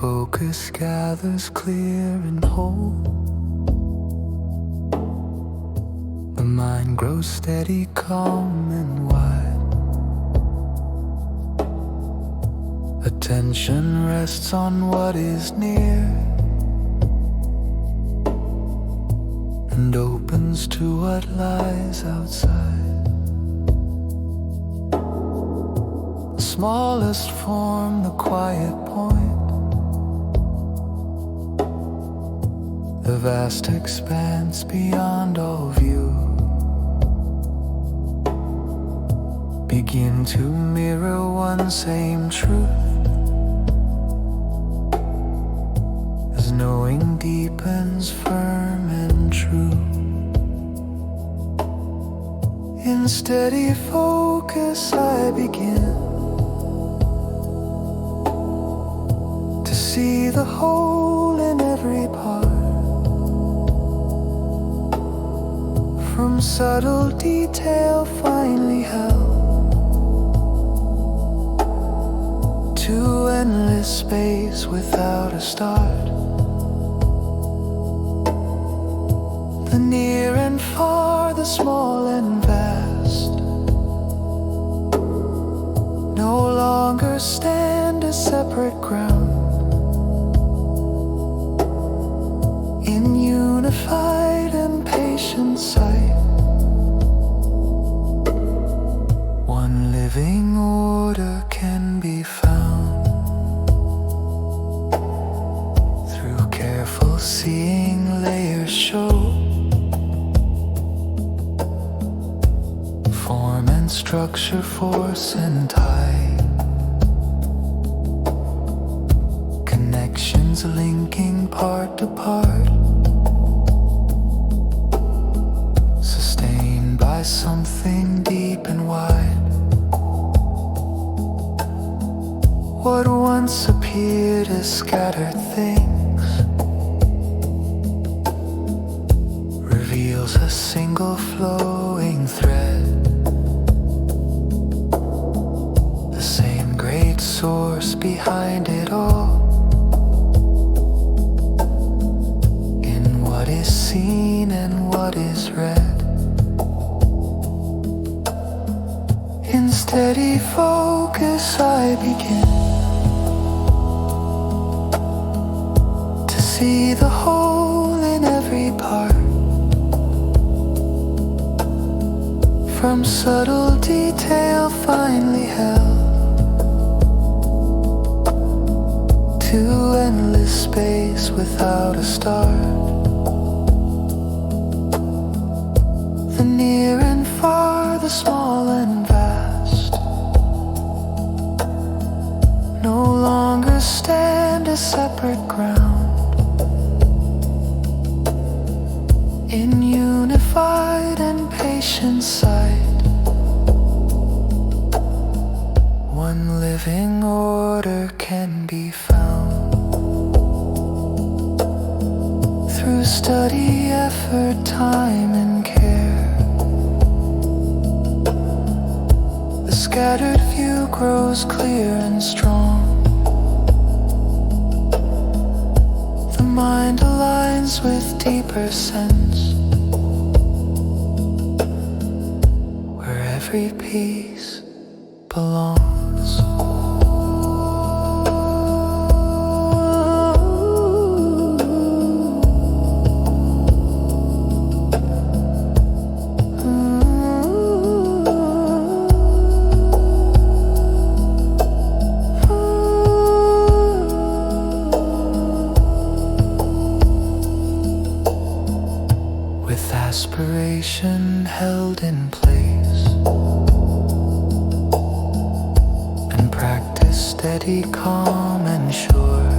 focus gathers clear and whole. The mind grows steady, calm and wide. Attention rests on what is near and opens to what lies outside. The smallest form, the quiet point, the vast expanse beyond all view, begin to mirror one same truth. As knowing deepens firm and true, in steady focus I begin to see the whole in every part. From subtle detail finely held to endless space without a start. The near and far, the small and vast, no longer stand as separate ground. In unified and patient sight, one living order can be found. Through careful seeing, layers show form and structure, force and tide, connections linking part to part, sustained by something deep and wide. What once appeared as scattered things reveals a single flowing thread, the same great source behind it all. In what is seen and what is read, in steady focus I begin to see the whole in every part. From subtle detail finely held to endless space without a start. The near and far, the small and vast, no longer stand as separate ground. In unified and patient sight, one living order can be found. Through study, effort, time and care, the scattered view grows clear and strong. The mind aligns with deeper sense, where every piece belongs. With aspiration held in place and practice steady, calm and sure,